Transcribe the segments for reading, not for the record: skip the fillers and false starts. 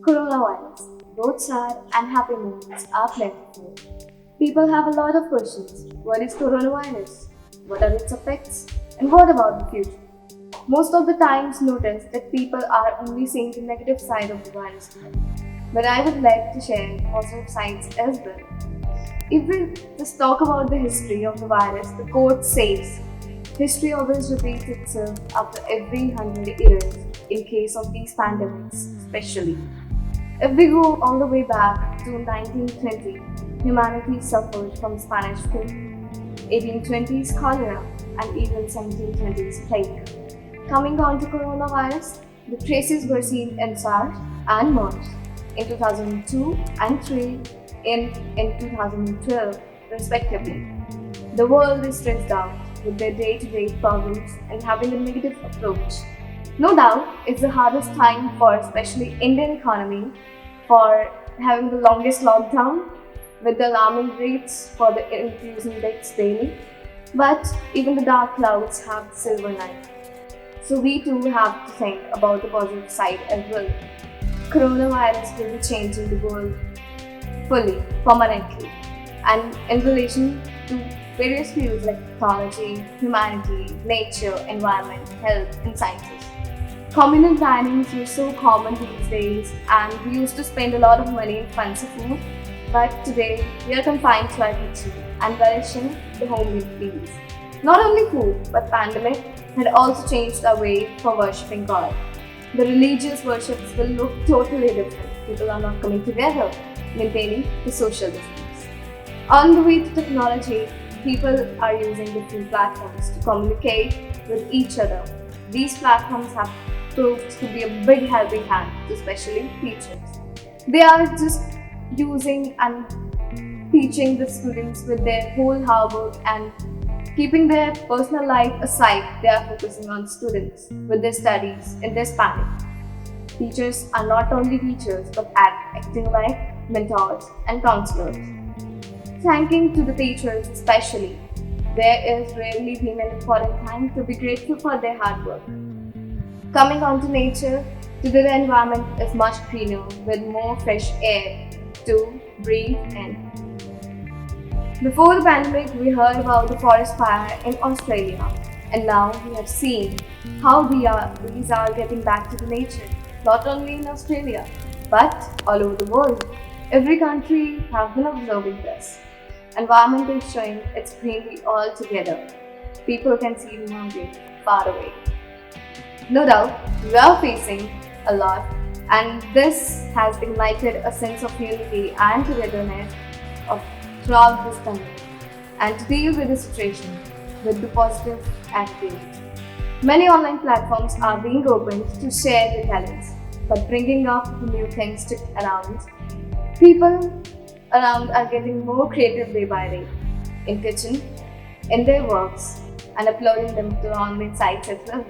Coronavirus. Both sad and happy moments are plentiful. People have a lot of questions. What is coronavirus? What are its effects? And what about the future? Most of the times notice that people are only seeing the negative side of the virus. But I would like to share positive sides as well. If we just talk about the history of the virus, the quote says, history always repeats itself after every 100 years in case of these pandemics, especially. If we go all the way back to 1920, humanity suffered from Spanish flu, 1820s cholera, and even 1720s plague. Coming on to coronavirus, the traces were seen in SARS and MERS in 2002 and 3 in 2012, respectively. The world is stressed out with their day-to-day problems and having a negative approach. No doubt, it's the hardest time for especially Indian economy for having the longest lockdown with the alarming rates for the increasing deaths daily. But even the dark clouds have the silver lining. So we too have to think about the positive side as well. Coronavirus will be changing the world fully, permanently, and in relation to various fields like technology, humanity, nature, environment, health, and sciences. Communal dinings were so common these days, and we used to spend a lot of money in fancy food. But today, we are confined to our kitchen and relishing the homemade meals. Not only food, but pandemic had also changed our way for worshipping God. The religious worships will look totally different. People are not coming together, maintaining the social distance. On the way to technology, people are using different platforms to communicate with each other. These platforms have proved to be a big helping hand to especially teachers. They are just using and teaching the students with their whole hard work and keeping their personal life aside. They are focusing on students with their studies in this panic. Teachers are not only teachers but acting like mentors and counselors. Thanking to the teachers especially, there is rarely been an important time to be grateful for their hard work. Coming on to nature, today the environment is much greener with more fresh air to breathe in. Before the pandemic, we heard about the forest fire in Australia, and now we have seen how these are getting back to the nature, not only in Australia, but all over the world. Every country has been observing this. Environment is showing its greenery all together. People can see the mountains far away. No doubt, we are facing a lot, and this has ignited a sense of unity and togetherness throughout this pandemic, and to deal with the situation with the positive attitude. Many online platforms are being opened to share their talents, but bringing up new things to announce. People around are getting more creative day by day in kitchen, in their works, and uploading them to online sites as well.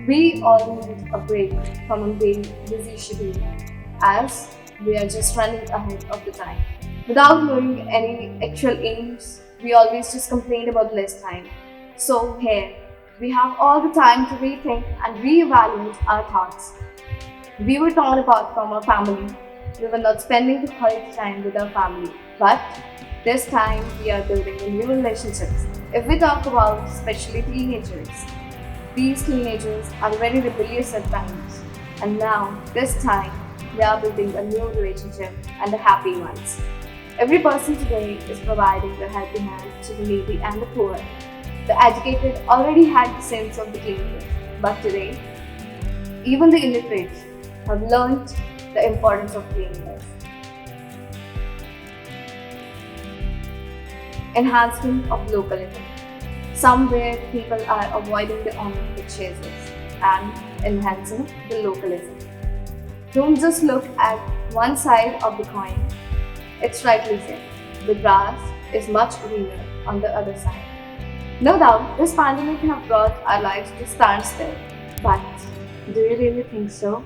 We all need a break from a busy schedule as we are just running ahead of the time. Without knowing any actual aims, we always just complain about less time. So here, we have all the time to rethink and reevaluate our thoughts. We were torn apart from our family. We were not spending the quality time with our family. But this time, we are building a new relationships. If we talk about especially teenagers, these teenagers are very rebellious at times. And now, this time, they are building a new relationship and the happy ones. Every person today is providing a helping hand to the needy and the poor. The educated already had the sense of the cleanliness, but today, even the illiterates have learned the importance of cleanliness. Enhancement of localism. Somewhere people are avoiding the online purchases and enhancing the localism. Don't just look at one side of the coin. It's rightly said, the grass is much greener on the other side. No doubt, this pandemic has brought our lives to standstill. But do you really think so?